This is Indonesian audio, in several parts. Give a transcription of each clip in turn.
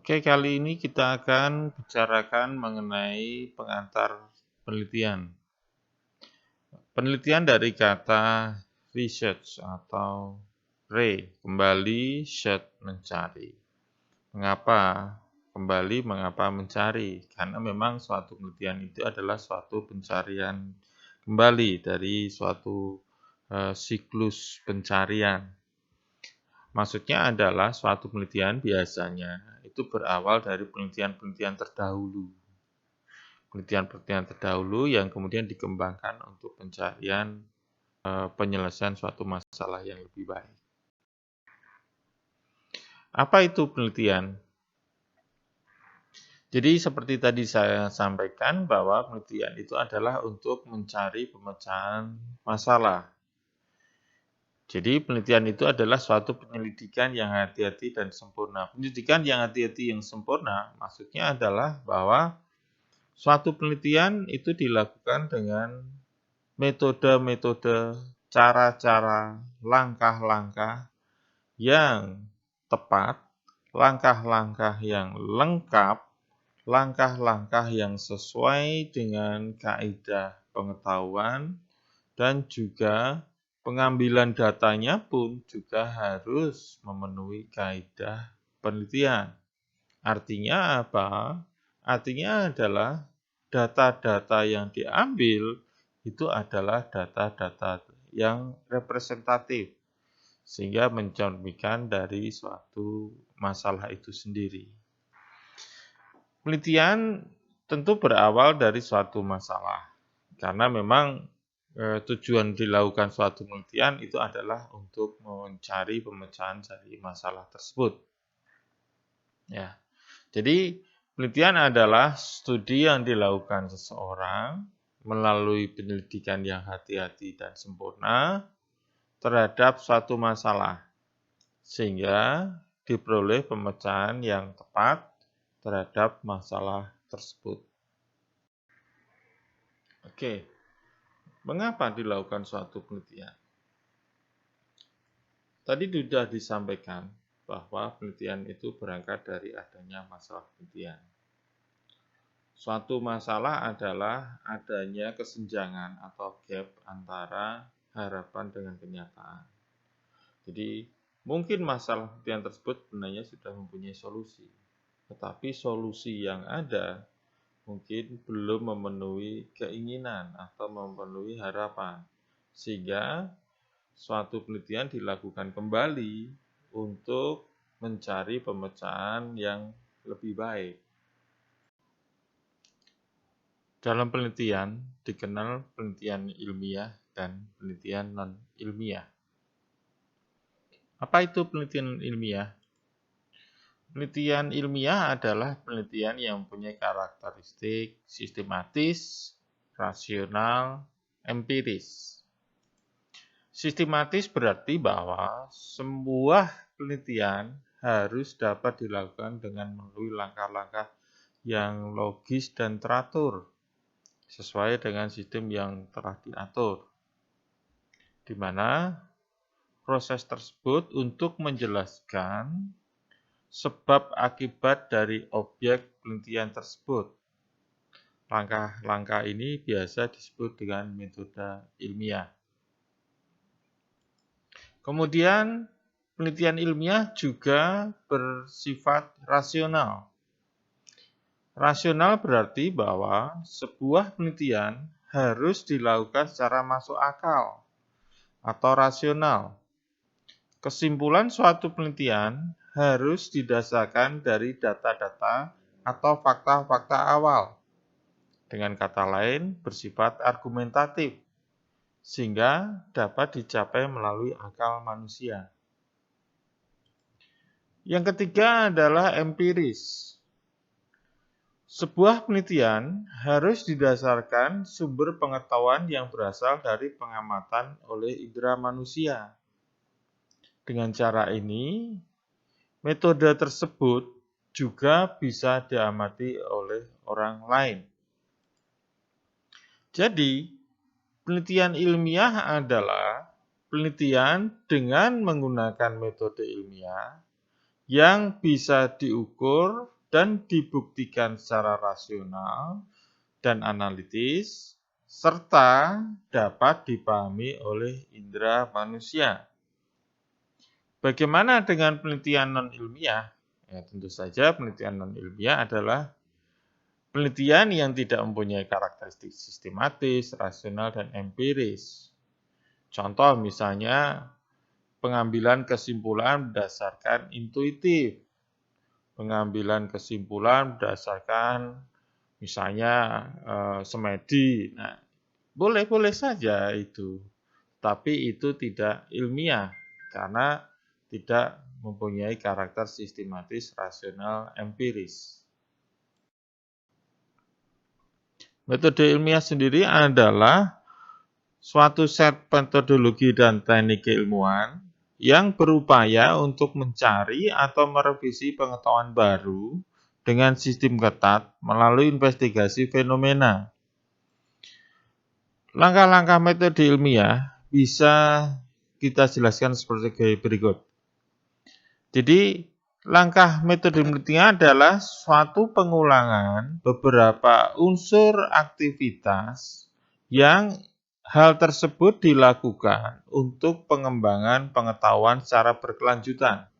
Oke, kali ini kita akan bicarakan mengenai pengantar penelitian. Penelitian dari kata research atau kembali, search, mencari. Mengapa kembali, mengapa mencari? Karena memang suatu penelitian itu adalah suatu pencarian kembali dari suatu siklus pencarian. Maksudnya adalah suatu penelitian biasanya itu berawal dari penelitian-penelitian terdahulu. Penelitian-penelitian terdahulu yang kemudian dikembangkan untuk pencarian penyelesaian suatu masalah yang lebih baik. Apa itu penelitian? Jadi seperti tadi saya sampaikan bahwa penelitian itu adalah untuk mencari pemecahan masalah. Jadi penelitian itu adalah suatu penyelidikan yang hati-hati dan sempurna. Penyelidikan yang hati-hati yang sempurna maksudnya adalah bahwa suatu penelitian itu dilakukan dengan metode-metode, cara-cara, langkah-langkah yang tepat, langkah-langkah yang lengkap, langkah-langkah yang sesuai dengan kaidah pengetahuan, dan juga pengambilan datanya pun juga harus memenuhi kaidah penelitian. Artinya apa? Artinya adalah data-data yang diambil itu adalah data-data yang representatif, sehingga mencerminkan dari suatu masalah itu sendiri. Penelitian tentu berawal dari suatu masalah, karena memang tujuan dilakukan suatu penelitian itu adalah untuk mencari pemecahan dari masalah tersebut. Ya, jadi penelitian adalah studi yang dilakukan seseorang melalui penyelidikan yang hati-hati dan sempurna terhadap suatu masalah, sehingga diperoleh pemecahan yang tepat terhadap masalah tersebut. Oke, mengapa dilakukan suatu penelitian? Tadi sudah disampaikan bahwa penelitian itu berangkat dari adanya masalah penelitian. Suatu masalah adalah adanya kesenjangan atau gap antara harapan dengan kenyataan. Jadi, mungkin masalah penelitian tersebut sebenarnya sudah mempunyai solusi, tetapi solusi yang ada mungkin belum memenuhi keinginan atau memenuhi harapan, sehingga suatu penelitian dilakukan kembali untuk mencari pemecahan yang lebih baik. Dalam penelitian dikenal penelitian ilmiah dan penelitian non-ilmiah. Apa itu penelitian ilmiah? Penelitian ilmiah adalah penelitian yang mempunyai karakteristik sistematis, rasional, empiris. Sistematis berarti bahwa sebuah penelitian harus dapat dilakukan dengan melalui langkah-langkah yang logis dan teratur, sesuai dengan sistem yang telah diatur, di mana proses tersebut untuk menjelaskan sebab akibat dari objek penelitian tersebut. Langkah-langkah ini biasa disebut dengan metode ilmiah. Kemudian penelitian ilmiah juga bersifat rasional. Rasional berarti bahwa sebuah penelitian harus dilakukan secara masuk akal atau rasional. Kesimpulan suatu penelitian harus didasarkan dari data-data atau fakta-fakta awal. Dengan kata lain, bersifat argumentatif, sehingga dapat dicapai melalui akal manusia. Yang ketiga adalah empiris. Sebuah penelitian harus didasarkan sumber pengetahuan yang berasal dari pengamatan oleh indera manusia. Dengan cara ini, metode tersebut juga bisa diamati oleh orang lain. Jadi, penelitian ilmiah adalah penelitian dengan menggunakan metode ilmiah yang bisa diukur dan dibuktikan secara rasional dan analitis, serta dapat dipahami oleh indera manusia. Bagaimana dengan penelitian non-ilmiah? Ya, tentu saja penelitian non-ilmiah adalah penelitian yang tidak mempunyai karakteristik sistematis, rasional, dan empiris. Contoh misalnya pengambilan kesimpulan berdasarkan intuitif, pengambilan kesimpulan berdasarkan misalnya semedi. Nah, boleh-boleh saja itu, tapi itu tidak ilmiah karena tidak mempunyai karakter sistematis, rasional, empiris. Metode ilmiah sendiri adalah suatu set metodologi dan teknik keilmuan yang berupaya untuk mencari atau merevisi pengetahuan baru dengan sistem ketat melalui investigasi fenomena. Langkah-langkah metode ilmiah bisa kita jelaskan seperti berikut. Jadi, langkah metode penelitian adalah suatu pengulangan beberapa unsur aktivitas yang hal tersebut dilakukan untuk pengembangan pengetahuan secara berkelanjutan.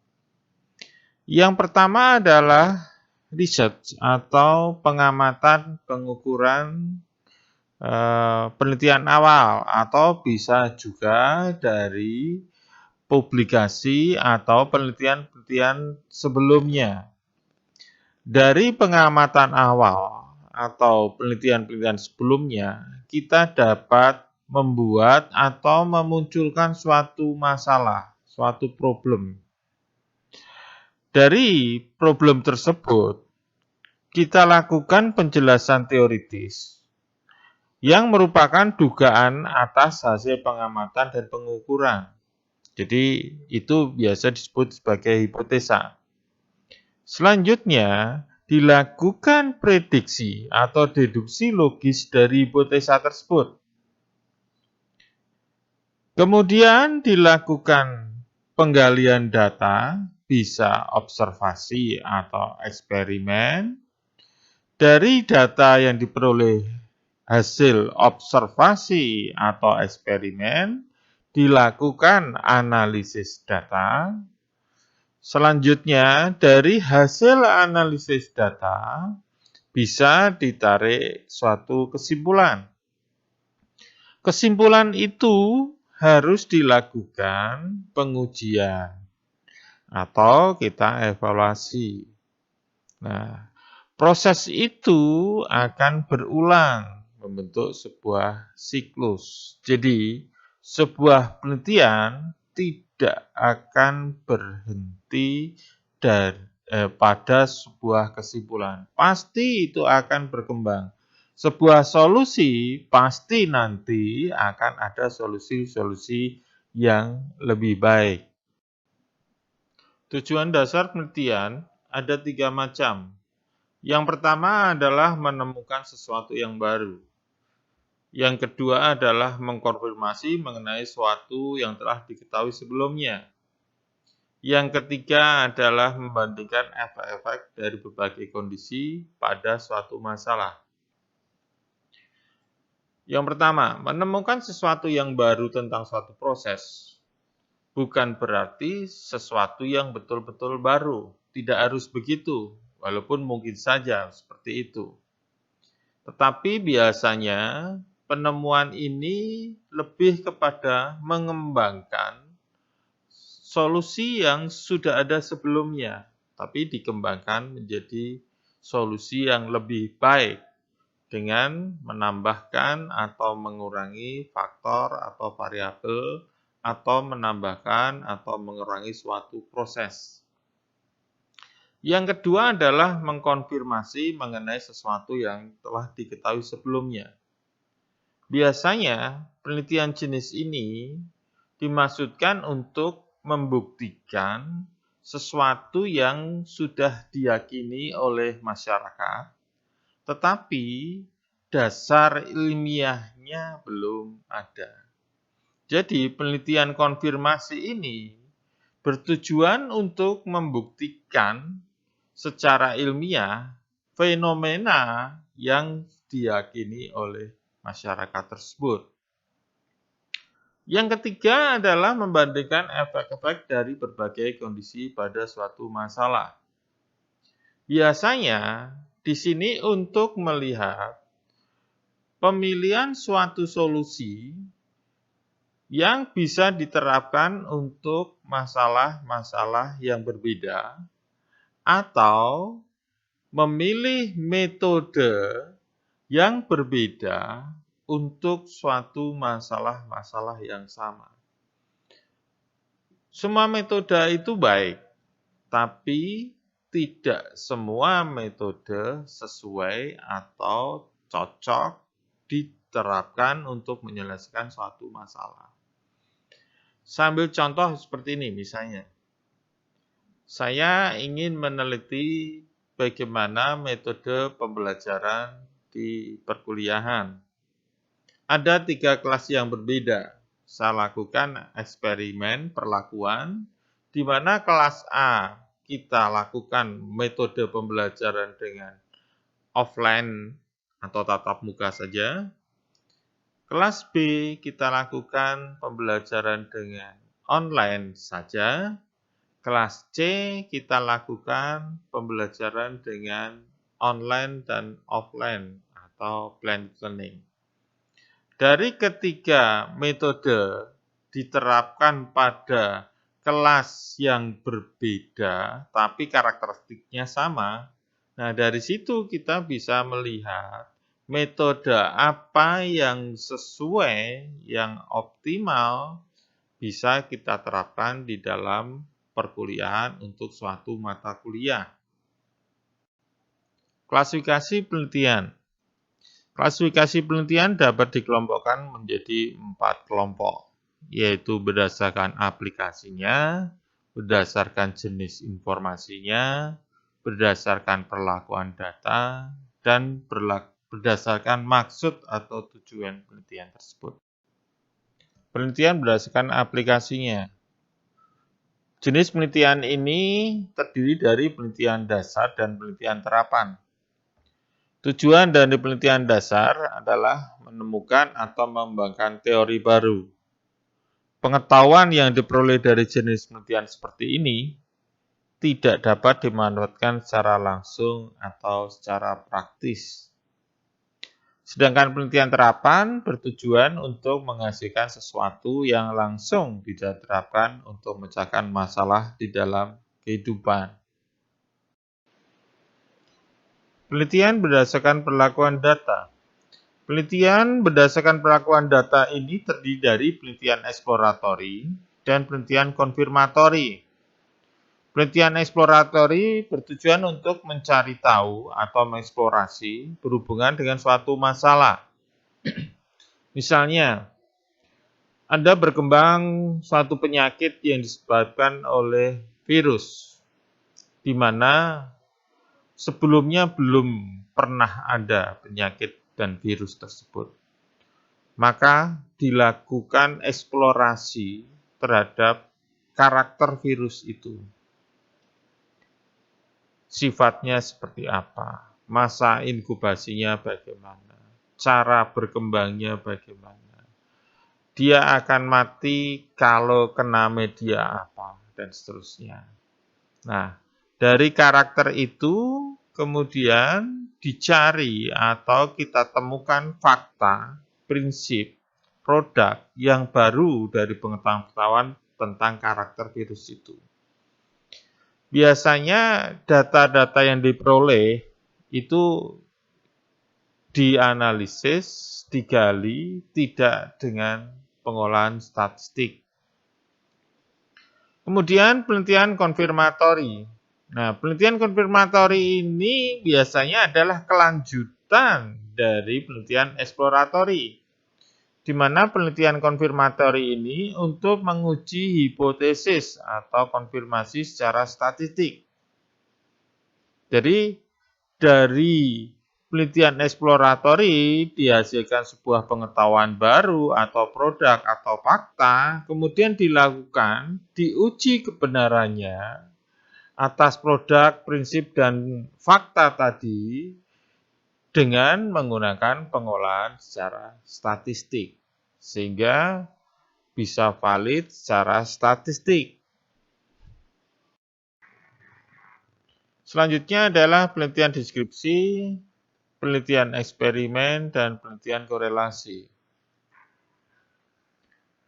Yang pertama adalah research atau pengamatan pengukuran penelitian awal atau bisa juga dari publikasi atau penelitian-penelitian sebelumnya. Dari pengamatan awal atau penelitian-penelitian sebelumnya, kita dapat membuat atau memunculkan suatu masalah, suatu problem. Dari problem tersebut, kita lakukan penjelasan teoritis yang merupakan dugaan atas hasil pengamatan dan pengukuran. Jadi itu biasa disebut sebagai hipotesa. Selanjutnya, dilakukan prediksi atau deduksi logis dari hipotesa tersebut. Kemudian dilakukan penggalian data, bisa observasi atau eksperimen. Dari data yang diperoleh hasil observasi atau eksperimen, dilakukan analisis data. Selanjutnya, dari hasil analisis data, bisa ditarik suatu kesimpulan. Kesimpulan itu harus dilakukan pengujian atau kita evaluasi. Nah, proses itu akan berulang membentuk sebuah siklus. Jadi, sebuah penelitian tidak akan berhenti pada sebuah kesimpulan. Pasti itu akan berkembang. Sebuah solusi pasti nanti akan ada solusi-solusi yang lebih baik. Tujuan dasar penelitian ada 3 macam. Yang pertama adalah menemukan sesuatu yang baru. Yang kedua adalah mengkonfirmasi mengenai sesuatu yang telah diketahui sebelumnya. Yang ketiga adalah membandingkan efek-efek dari berbagai kondisi pada suatu masalah. Yang pertama, menemukan sesuatu yang baru tentang suatu proses. Bukan berarti sesuatu yang betul-betul baru. Tidak harus begitu, walaupun mungkin saja seperti itu. Tetapi biasanya penemuan ini lebih kepada mengembangkan solusi yang sudah ada sebelumnya, tapi dikembangkan menjadi solusi yang lebih baik dengan menambahkan atau mengurangi faktor atau variabel atau menambahkan atau mengurangi suatu proses. Yang kedua adalah mengkonfirmasi mengenai sesuatu yang telah diketahui sebelumnya. Biasanya, penelitian jenis ini dimaksudkan untuk membuktikan sesuatu yang sudah diyakini oleh masyarakat, tetapi dasar ilmiahnya belum ada. Jadi, penelitian konfirmasi ini bertujuan untuk membuktikan secara ilmiah fenomena yang diyakini oleh masyarakat tersebut. Yang ketiga adalah membandingkan efek-efek dari berbagai kondisi pada suatu masalah. Biasanya di sini untuk melihat pemilihan suatu solusi yang bisa diterapkan untuk masalah-masalah yang berbeda atau memilih metode yang berbeda untuk suatu masalah-masalah yang sama. Semua metode itu baik, tapi tidak semua metode sesuai atau cocok diterapkan untuk menyelesaikan suatu masalah. Sambil contoh seperti ini misalnya. Saya ingin meneliti bagaimana metode pembelajaran di perkuliahan. Ada 3 kelas yang berbeda. Saya lakukan eksperimen perlakuan, di mana kelas A kita lakukan metode pembelajaran dengan offline atau tatap muka saja. Kelas B kita lakukan pembelajaran dengan online saja. Kelas C kita lakukan pembelajaran dengan online dan offline atau blended learning. Dari ketiga metode diterapkan pada kelas yang berbeda, tapi karakteristiknya sama. Nah, dari situ kita bisa melihat metode apa yang sesuai, yang optimal, bisa kita terapkan di dalam perkuliahan untuk suatu mata kuliah. Klasifikasi penelitian. Klasifikasi penelitian dapat dikelompokkan menjadi 4 kelompok, yaitu berdasarkan aplikasinya, berdasarkan jenis informasinya, berdasarkan perlakuan data, dan berdasarkan maksud atau tujuan penelitian tersebut. Penelitian berdasarkan aplikasinya. Jenis penelitian ini terdiri dari penelitian dasar dan penelitian terapan. Tujuan dari penelitian dasar adalah menemukan atau mengembangkan teori baru. Pengetahuan yang diperoleh dari jenis penelitian seperti ini tidak dapat dimanfaatkan secara langsung atau secara praktis. Sedangkan penelitian terapan bertujuan untuk menghasilkan sesuatu yang langsung diterapkan untuk memecahkan masalah di dalam kehidupan. Penelitian berdasarkan perlakuan data. Penelitian berdasarkan perlakuan data ini terdiri dari penelitian eksploratori dan penelitian konfirmatori. Penelitian eksploratori bertujuan untuk mencari tahu atau mengeksplorasi berhubungan dengan suatu masalah. Misalnya, Anda berkembang suatu penyakit yang disebabkan oleh virus, di mana sebelumnya belum pernah ada penyakit dan virus tersebut. Maka dilakukan eksplorasi terhadap karakter virus itu. Sifatnya seperti apa, masa inkubasinya bagaimana, cara berkembangnya bagaimana. Dia akan mati kalau kena media apa, dan seterusnya. Nah, dari karakter itu kemudian dicari atau kita temukan fakta, prinsip, produk yang baru dari pengetahuan tentang karakter virus itu. Biasanya data-data yang diperoleh itu dianalisis, digali, tidak dengan pengolahan statistik. Kemudian penelitian konfirmatori. Nah, penelitian konfirmatori ini biasanya adalah kelanjutan dari penelitian eksploratori, di mana penelitian konfirmatori ini untuk menguji hipotesis atau konfirmasi secara statistik. Jadi, dari penelitian eksploratori dihasilkan sebuah pengetahuan baru atau produk atau fakta, kemudian dilakukan, diuji kebenarannya, atas produk, prinsip, dan fakta tadi dengan menggunakan pengolahan secara statistik, sehingga bisa valid secara statistik. Selanjutnya adalah penelitian deskripsi, penelitian eksperimen, dan penelitian korelasi.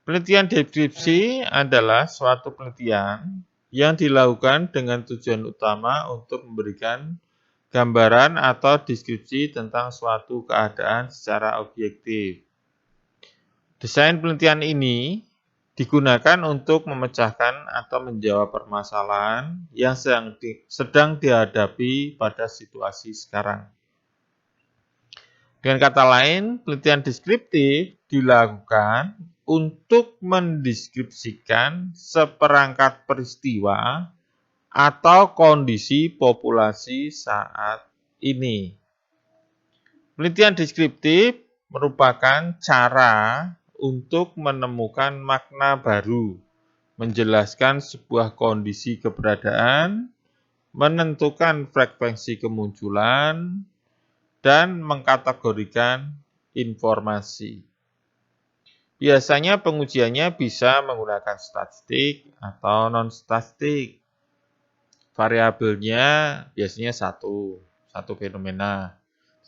Penelitian deskripsi adalah suatu penelitian yang dilakukan dengan tujuan utama untuk memberikan gambaran atau deskripsi tentang suatu keadaan secara objektif. Desain penelitian ini digunakan untuk memecahkan atau menjawab permasalahan yang sedang dihadapi pada situasi sekarang. Dengan kata lain, penelitian deskriptif dilakukan untuk mendeskripsikan seperangkat peristiwa atau kondisi populasi saat ini. Penelitian deskriptif merupakan cara untuk menemukan makna baru, menjelaskan sebuah kondisi keberadaan, menentukan frekuensi kemunculan, dan mengkategorikan informasi. Biasanya pengujiannya bisa menggunakan statistik atau non-statistik. Variabelnya biasanya satu fenomena.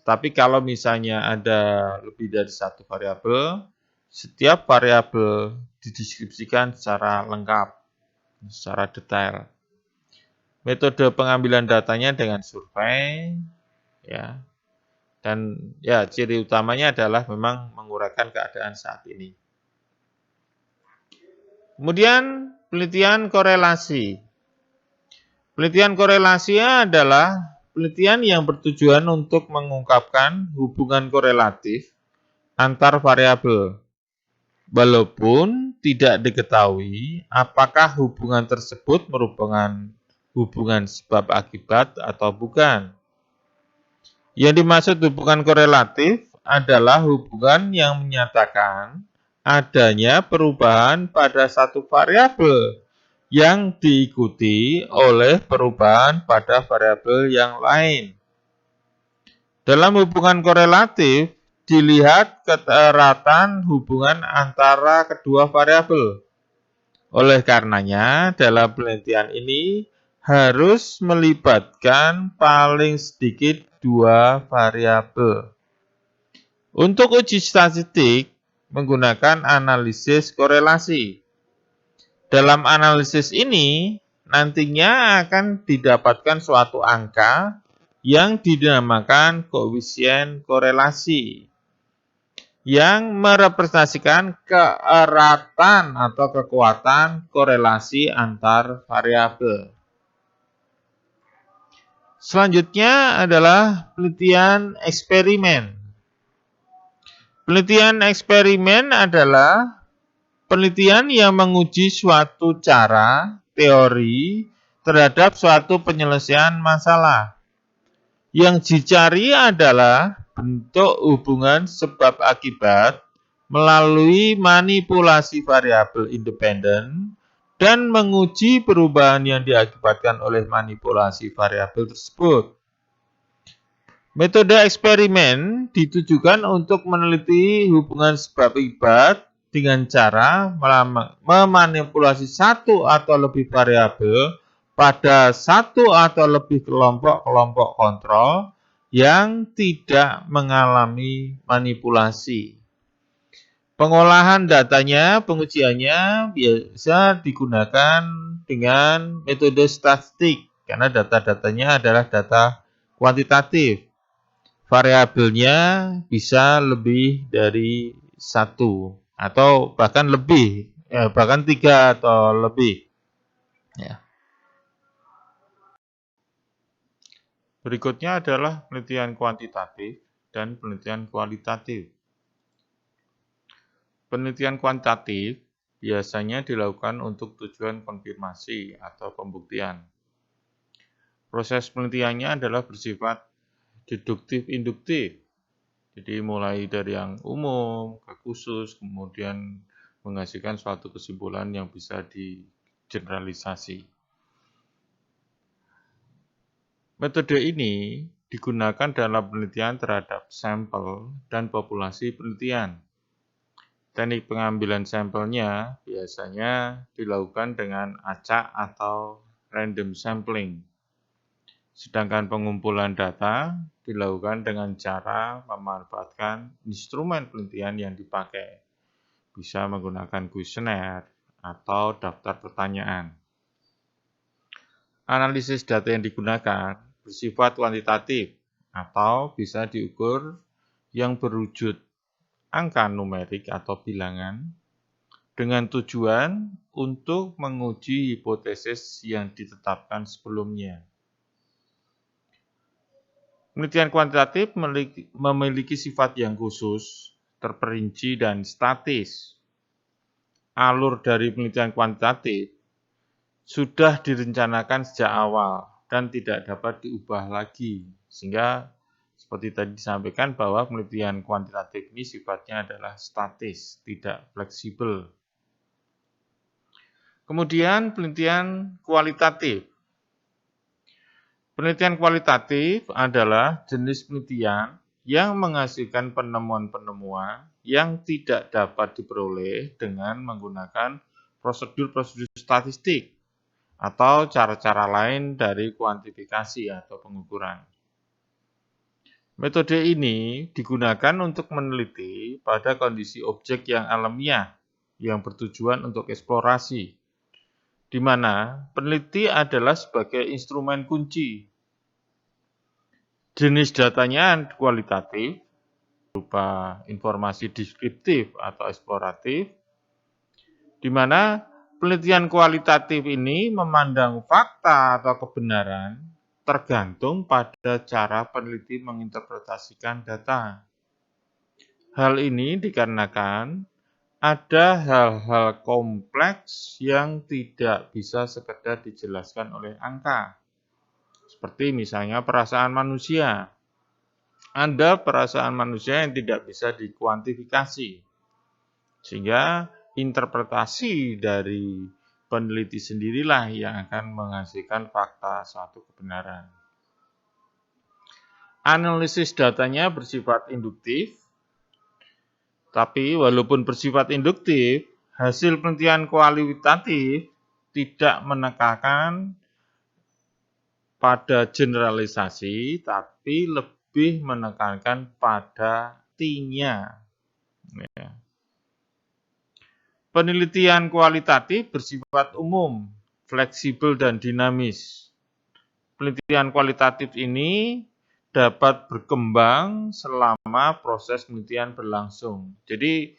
Tapi kalau misalnya ada lebih dari satu variabel, setiap variabel dideskripsikan secara lengkap, secara detail. Metode pengambilan datanya dengan survei, ya. Dan ya ciri utamanya adalah memang menguraikan keadaan saat ini. Kemudian penelitian korelasi. Penelitian korelasi adalah penelitian yang bertujuan untuk mengungkapkan hubungan korelatif antar variabel, walaupun tidak diketahui apakah hubungan tersebut merupakan hubungan sebab akibat atau bukan. Yang dimaksud hubungan korelatif adalah hubungan yang menyatakan adanya perubahan pada satu variabel yang diikuti oleh perubahan pada variabel yang lain. Dalam hubungan korelatif, dilihat keteratan hubungan antara kedua variabel. Oleh karenanya, dalam penelitian ini harus melibatkan paling sedikit dua variabel. Untuk uji statistik, menggunakan analisis korelasi. Dalam analisis ini, nantinya akan didapatkan suatu angka yang dinamakan koefisien korelasi, yang merepresentasikan keeratan atau kekuatan korelasi antar variabel. Selanjutnya adalah penelitian eksperimen. Penelitian eksperimen adalah penelitian yang menguji suatu cara, teori, terhadap suatu penyelesaian masalah. Yang dicari adalah bentuk hubungan sebab akibat melalui manipulasi variabel independen dan menguji perubahan yang diakibatkan oleh manipulasi variabel tersebut. Metode eksperimen ditujukan untuk meneliti hubungan sebab akibat dengan cara memanipulasi satu atau lebih variabel pada satu atau lebih kelompok-kelompok kontrol yang tidak mengalami manipulasi. Pengolahan datanya, pengujiannya biasa digunakan dengan metode statistik karena data-datanya adalah data kuantitatif. Variabelnya bisa lebih dari satu atau bahkan lebih, bahkan 3 atau lebih. Ya. Berikutnya adalah penelitian kuantitatif dan penelitian kualitatif. Penelitian kuantitatif biasanya dilakukan untuk tujuan konfirmasi atau pembuktian. Proses penelitiannya adalah bersifat deduktif-induktif. Jadi mulai dari yang umum ke khusus, kemudian menghasilkan suatu kesimpulan yang bisa digeneralisasi. Metode ini digunakan dalam penelitian terhadap sampel dan populasi penelitian. Teknik pengambilan sampelnya biasanya dilakukan dengan acak atau random sampling. Sedangkan pengumpulan data dilakukan dengan cara memanfaatkan instrumen penelitian yang dipakai. Bisa menggunakan kuesioner atau daftar pertanyaan. Analisis data yang digunakan bersifat kuantitatif atau bisa diukur yang berwujud angka numerik atau bilangan dengan tujuan untuk menguji hipotesis yang ditetapkan sebelumnya. Penelitian kuantitatif memiliki sifat yang khusus, terperinci, dan statis. Alur dari penelitian kuantitatif sudah direncanakan sejak awal dan tidak dapat diubah lagi. Sehingga seperti tadi disampaikan bahwa penelitian kuantitatif ini sifatnya adalah statis, tidak fleksibel. Kemudian penelitian kualitatif. Penelitian kualitatif adalah jenis penelitian yang menghasilkan penemuan-penemuan yang tidak dapat diperoleh dengan menggunakan prosedur-prosedur statistik atau cara-cara lain dari kuantifikasi atau pengukuran. Metode ini digunakan untuk meneliti pada kondisi objek yang alamiah yang bertujuan untuk eksplorasi, di mana peneliti adalah sebagai instrumen kunci. Jenis datanya kualitatif, berupa informasi deskriptif atau eksploratif, di mana penelitian kualitatif ini memandang fakta atau kebenaran tergantung pada cara peneliti menginterpretasikan data. Hal ini dikarenakan ada hal-hal kompleks yang tidak bisa sekedar dijelaskan oleh angka. Seperti misalnya perasaan manusia. Ada perasaan manusia yang tidak bisa dikuantifikasi. Sehingga interpretasi dari peneliti sendirilah yang akan menghasilkan fakta suatu kebenaran. Analisis datanya bersifat induktif, tapi walaupun bersifat induktif, hasil penelitian kualitatif tidak menekankan pada generalisasi, tapi lebih menekankan pada artinya. Ya. Penelitian kualitatif bersifat umum, fleksibel, dan dinamis. Penelitian kualitatif ini dapat berkembang selama proses penelitian berlangsung. Jadi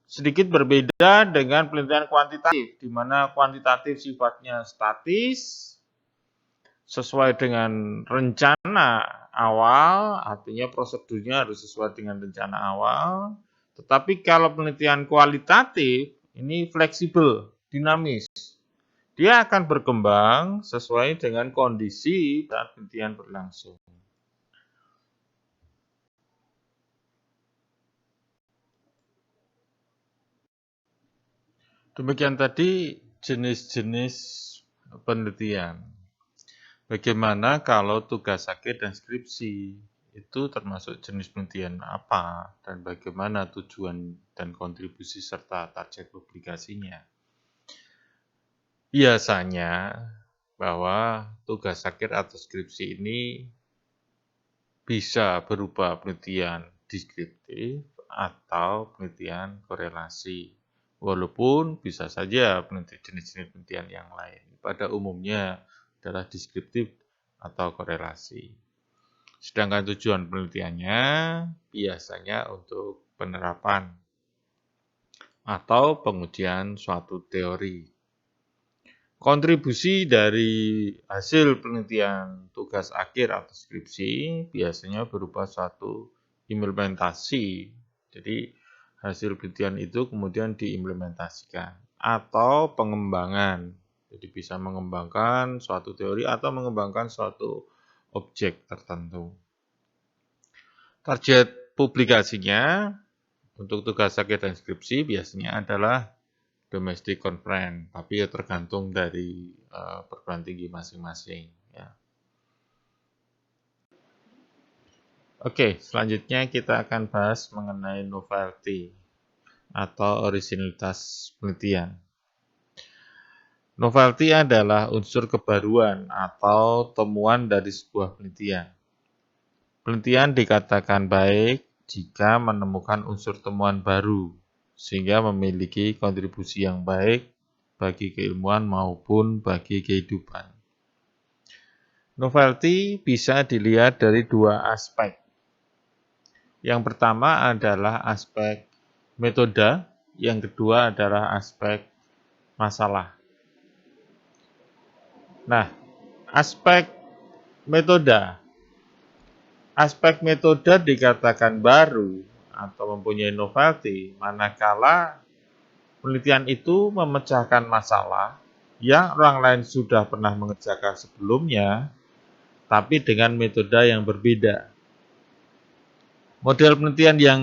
sedikit berbeda dengan penelitian kuantitatif, di mana kuantitatif sifatnya statis, sesuai dengan rencana awal, artinya prosedurnya harus sesuai dengan rencana awal. Tetapi kalau penelitian kualitatif, ini fleksibel, dinamis. Dia akan berkembang sesuai dengan kondisi saat penelitian berlangsung. Demikian tadi jenis-jenis penelitian. Bagaimana kalau tugas akhir dan skripsi itu termasuk jenis penelitian apa dan bagaimana tujuan dan kontribusi serta target publikasinya? Biasanya bahwa tugas akhir atau skripsi ini bisa berupa penelitian deskriptif atau penelitian korelasi. Walaupun bisa saja jenis-jenis penelitian yang lain. Pada umumnya adalah deskriptif atau korelasi. Sedangkan tujuan penelitiannya biasanya untuk penerapan atau pengujian suatu teori. Kontribusi dari hasil penelitian tugas akhir atau skripsi biasanya berupa suatu implementasi. Jadi hasil penelitian itu kemudian diimplementasikan atau pengembangan. Jadi bisa mengembangkan suatu teori atau mengembangkan suatu objek tertentu. Target publikasinya untuk tugas akhir dan skripsi biasanya adalah domestic conference, tapi ya tergantung dari perguruan tinggi masing-masing. Ya. Oke, selanjutnya kita akan bahas mengenai novelty atau originalitas penelitian. Novelty adalah unsur kebaruan atau temuan dari sebuah penelitian. Penelitian dikatakan baik jika menemukan unsur temuan baru, sehingga memiliki kontribusi yang baik bagi keilmuan maupun bagi kehidupan. Novelty bisa dilihat dari dua aspek. Yang pertama adalah aspek metode, yang kedua adalah aspek masalah. Nah, aspek metode. Aspek metode dikatakan baru atau mempunyai novelty manakala penelitian itu memecahkan masalah yang orang lain sudah pernah mengerjakan sebelumnya, tapi dengan metode yang berbeda. Model penelitian yang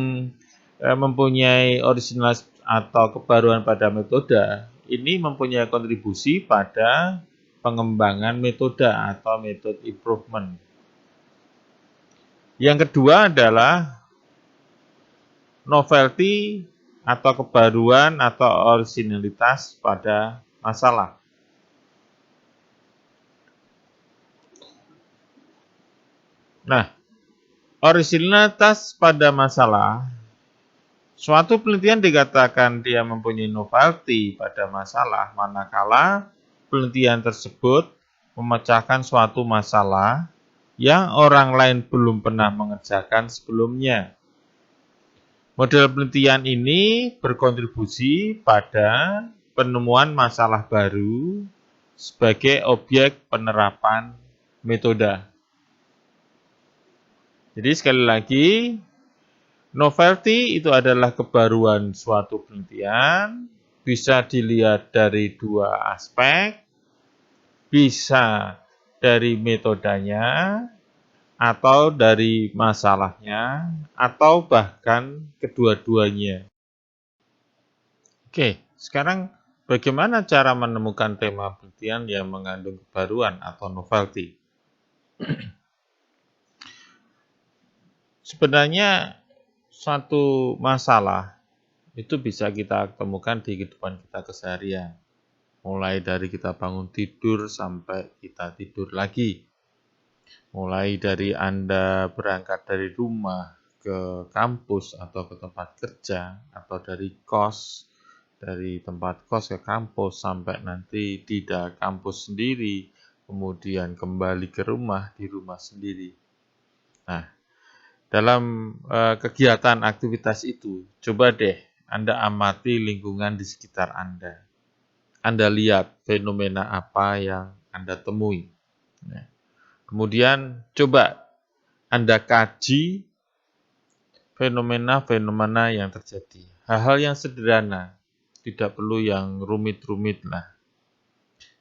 mempunyai original atau kebaruan pada metode ini mempunyai kontribusi pada pengembangan metode atau method improvement. Yang kedua adalah novelty atau kebaruan atau originalitas pada masalah. Nah, originalitas pada masalah, suatu penelitian dikatakan dia mempunyai novelty pada masalah manakala penelitian tersebut memecahkan suatu masalah yang orang lain belum pernah mengerjakan sebelumnya. Model penelitian ini berkontribusi pada penemuan masalah baru sebagai objek penerapan metode. Jadi sekali lagi, novelty itu adalah kebaruan suatu penelitian, bisa dilihat dari dua aspek, bisa dari metodenya, atau dari masalahnya, atau bahkan kedua-duanya. Oke, sekarang bagaimana cara menemukan tema penelitian yang mengandung kebaruan atau novelty? Sebenarnya suatu masalah itu bisa kita temukan di kehidupan kita keseharian. Mulai dari kita bangun tidur sampai kita tidur lagi. Mulai dari Anda berangkat dari rumah ke kampus atau ke tempat kerja, atau dari tempat kos ke kampus, sampai nanti tidak kampus sendiri, kemudian kembali ke rumah, di rumah sendiri. Nah, dalam kegiatan aktivitas itu, coba deh Anda amati lingkungan di sekitar Anda. Anda lihat fenomena apa yang Anda temui. Nah, kemudian coba Anda kaji fenomena-fenomena yang terjadi. Hal-hal yang sederhana, tidak perlu yang rumit-rumit lah.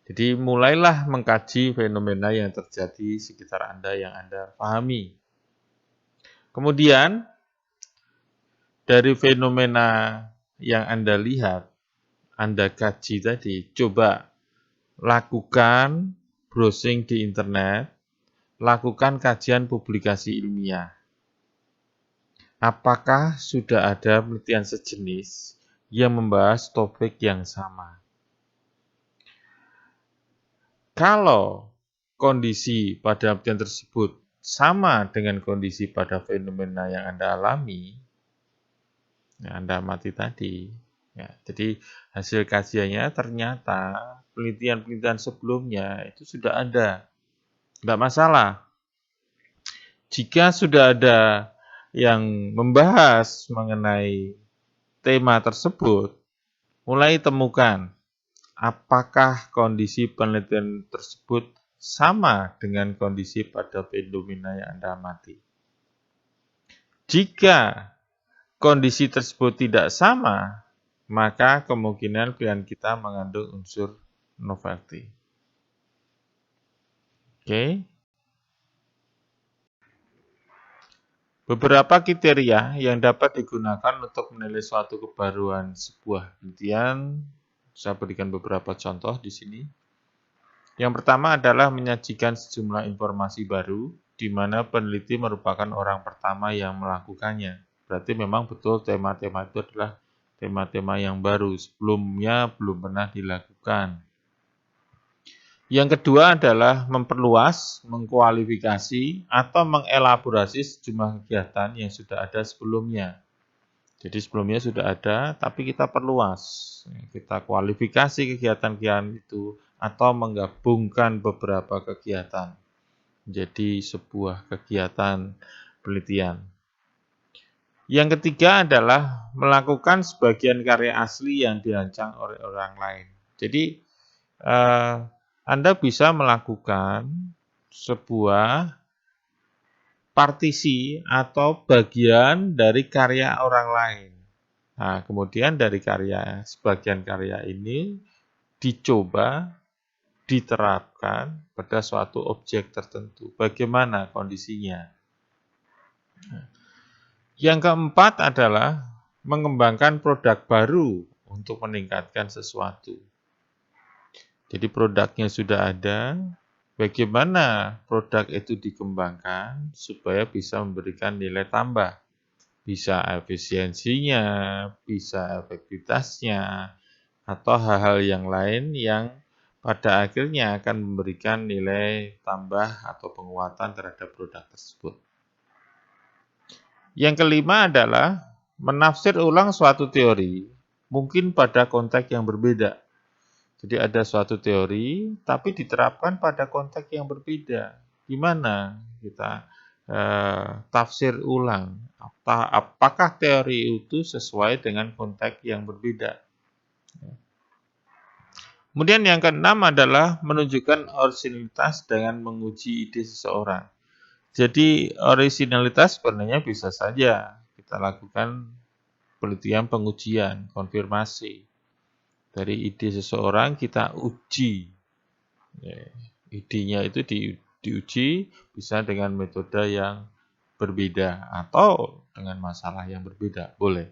Jadi mulailah mengkaji fenomena yang terjadi di sekitar Anda yang Anda pahami. Kemudian dari fenomena yang Anda lihat, Anda kaji tadi, coba lakukan browsing di internet, lakukan kajian publikasi ilmiah. Apakah sudah ada penelitian sejenis yang membahas topik yang sama? Kalau kondisi pada penelitian tersebut sama dengan kondisi pada fenomena yang Anda alami, yang Anda amati tadi, ya, jadi hasil kajiannya ternyata penelitian-penelitian sebelumnya itu sudah ada. Tidak masalah. Jika sudah ada yang membahas mengenai tema tersebut, mulai temukan apakah kondisi penelitian tersebut sama dengan kondisi pada fenomena yang Anda amati. Jika kondisi tersebut tidak sama, maka kemungkinan pilihan kita mengandung unsur novelty. Oke. Beberapa kriteria yang dapat digunakan untuk menilai suatu kebaruan sebuah penelitian. Saya berikan beberapa contoh di sini. Yang pertama adalah menyajikan sejumlah informasi baru, di mana peneliti merupakan orang pertama yang melakukannya. Berarti memang betul tema-tema itu adalah tema-tema yang baru, sebelumnya belum pernah dilakukan. Yang kedua adalah memperluas, mengkualifikasi, atau mengelaborasi sejumlah kegiatan yang sudah ada sebelumnya. Jadi sebelumnya sudah ada, tapi kita perluas. Kita kualifikasi kegiatan-kegiatan itu atau menggabungkan beberapa kegiatan menjadi sebuah kegiatan penelitian. Yang ketiga adalah melakukan sebagian karya asli yang dirancang oleh orang lain. Jadi Anda bisa melakukan sebuah partisi atau bagian dari karya orang lain. Nah, kemudian dari sebagian karya ini dicoba diterapkan pada suatu objek tertentu. Bagaimana kondisinya? Yang keempat adalah mengembangkan produk baru untuk meningkatkan sesuatu. Jadi produknya sudah ada, bagaimana produk itu dikembangkan supaya bisa memberikan nilai tambah. Bisa efisiensinya, bisa efektivitasnya, atau hal-hal yang lain yang pada akhirnya akan memberikan nilai tambah atau penguatan terhadap produk tersebut. Yang kelima adalah menafsir ulang suatu teori, mungkin pada konteks yang berbeda. Jadi ada suatu teori, tapi diterapkan pada konteks yang berbeda. Gimana kita tafsir ulang? Apakah teori itu sesuai dengan konteks yang berbeda? Kemudian yang keenam adalah menunjukkan originalitas dengan menguji ide seseorang. Jadi originalitas sebenarnya bisa saja kita lakukan penelitian pengujian, konfirmasi. Dari ide seseorang kita uji. Idenya itu diuji bisa dengan metode yang berbeda atau dengan masalah yang berbeda, boleh.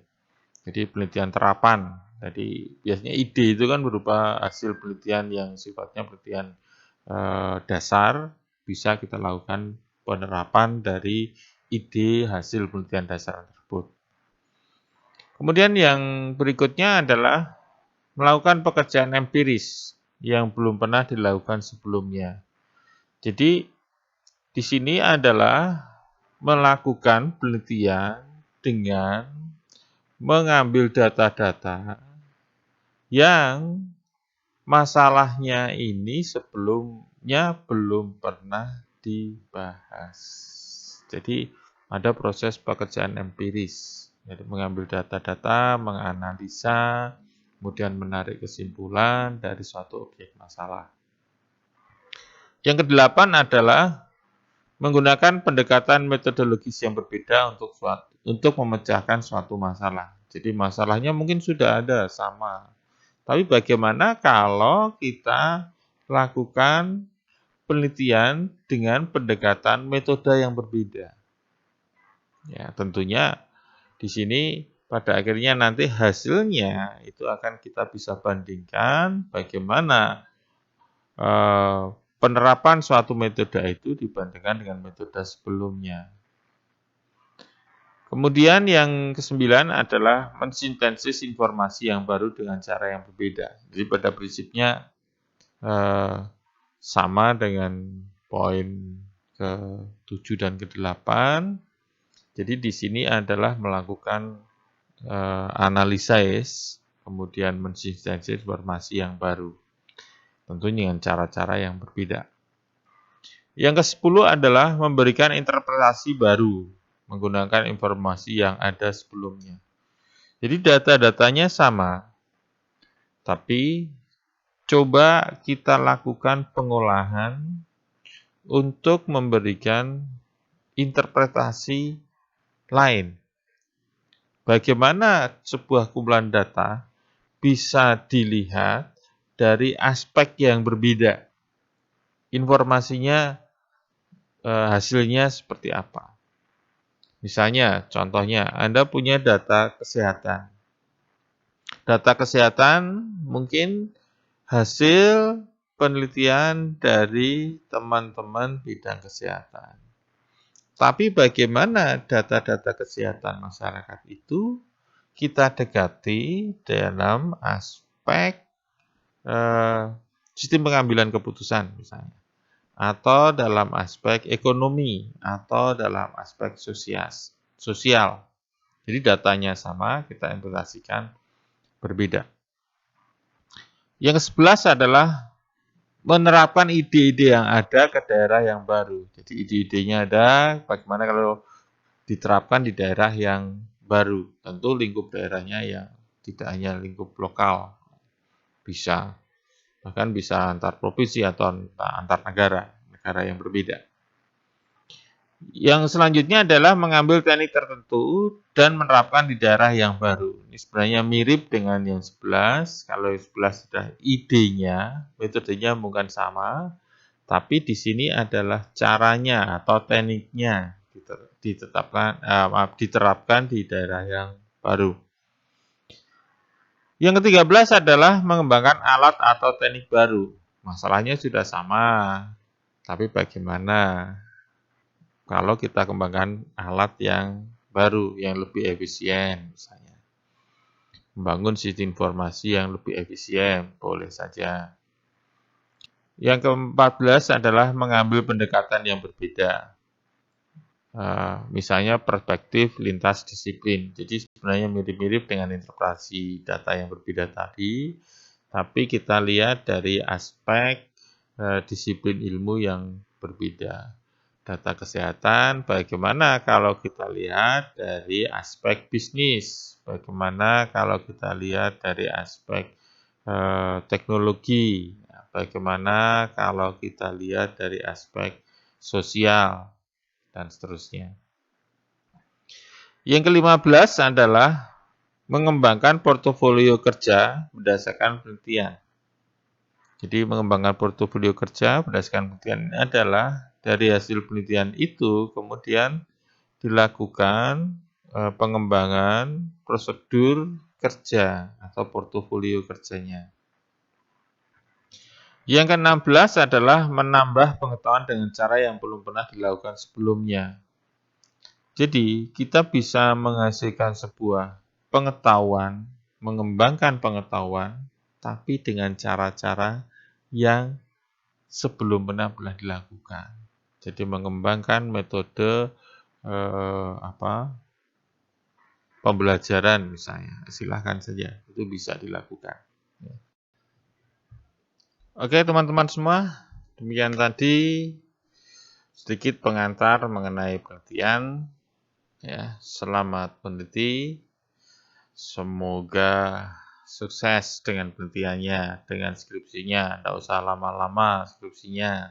Jadi penelitian terapan. Jadi biasanya ide itu kan berupa hasil penelitian yang sifatnya penelitian dasar, bisa kita lakukan penerapan dari ide hasil penelitian dasar tersebut. Kemudian yang berikutnya adalah melakukan pekerjaan empiris yang belum pernah dilakukan sebelumnya. Jadi di sini adalah melakukan penelitian dengan mengambil data-data yang masalahnya ini sebelumnya belum pernah dibahas. Jadi ada proses pekerjaan empiris. Jadi mengambil data-data, menganalisa, kemudian menarik kesimpulan dari suatu objek masalah. Yang kedelapan adalah menggunakan pendekatan metodologis yang berbeda untuk memecahkan suatu masalah. Jadi masalahnya mungkin sudah ada sama. Tapi bagaimana kalau kita lakukan penelitian dengan pendekatan metode yang berbeda? Ya, tentunya di sini pada akhirnya nanti hasilnya itu akan kita bisa bandingkan bagaimana penerapan suatu metode itu dibandingkan dengan metode sebelumnya. Kemudian yang kesembilan adalah mensintesis informasi yang baru dengan cara yang berbeda. Jadi pada prinsipnya sama dengan poin ke-7 dan ke-8. Jadi di sini adalah melakukan analisis, kemudian mensintesis informasi yang baru. Tentunya dengan cara-cara yang berbeda. Yang ke-10 adalah memberikan interpretasi baru menggunakan informasi yang ada sebelumnya. Jadi data-datanya sama, tapi coba kita lakukan pengolahan untuk memberikan interpretasi lain. Bagaimana sebuah kumpulan data bisa dilihat dari aspek yang berbeda. Informasinya, hasilnya seperti apa. Misalnya, contohnya, Anda punya data kesehatan. Data kesehatan mungkin hasil penelitian dari teman-teman bidang kesehatan. Tapi bagaimana data-data kesehatan masyarakat itu kita dekati dalam aspek sistem pengambilan keputusan misalnya, atau dalam aspek ekonomi, atau dalam aspek sosial. Jadi datanya sama, kita implementasikan berbeda. Yang 11 adalah menerapkan ide-ide yang ada ke daerah yang baru. Jadi ide-idenya ada, bagaimana kalau diterapkan di daerah yang baru. Tentu lingkup daerahnya yang tidak hanya lingkup lokal, bisa bahkan bisa antar provinsi atau antar negara yang berbeda. Yang selanjutnya adalah mengambil teknik tertentu dan menerapkan di daerah yang baru. Ini sebenarnya mirip dengan yang 11. Kalau yang 11 sudah idenya, metodenya bukan sama, tapi di sini adalah caranya atau tekniknya diterapkan di daerah yang baru. Yang ke-13 adalah mengembangkan alat atau teknik baru. Masalahnya sudah sama, tapi bagaimana kalau kita kembangkan alat yang baru, yang lebih efisien misalnya. Membangun sistem informasi yang lebih efisien, boleh saja. Yang ke-14 adalah mengambil pendekatan yang berbeda. Misalnya perspektif lintas disiplin. Jadi sebenarnya mirip-mirip dengan interpretasi data yang berbeda tadi, tapi kita lihat dari aspek disiplin ilmu yang berbeda. Data kesehatan, bagaimana kalau kita lihat dari aspek bisnis, bagaimana kalau kita lihat dari aspek teknologi, bagaimana kalau kita lihat dari aspek sosial, dan seterusnya. Yang ke-15 adalah mengembangkan portofolio kerja berdasarkan penelitian. Jadi mengembangkan portofolio kerja berdasarkan penelitian adalah dari hasil penelitian itu kemudian dilakukan pengembangan prosedur kerja atau portofolio kerjanya. Yang ke-16 adalah menambah pengetahuan dengan cara yang belum pernah dilakukan sebelumnya. Jadi, kita bisa menghasilkan sebuah pengetahuan, mengembangkan pengetahuan, tapi dengan cara-cara yang sebelum pernah dilakukan. Jadi, mengembangkan metode pembelajaran misalnya, silahkan saja, itu bisa dilakukan. Oke teman-teman semua, demikian tadi sedikit pengantar mengenai penelitian. Ya, selamat meneliti. Semoga sukses dengan penelitiannya, dengan skripsinya. Tidak usah lama-lama skripsinya.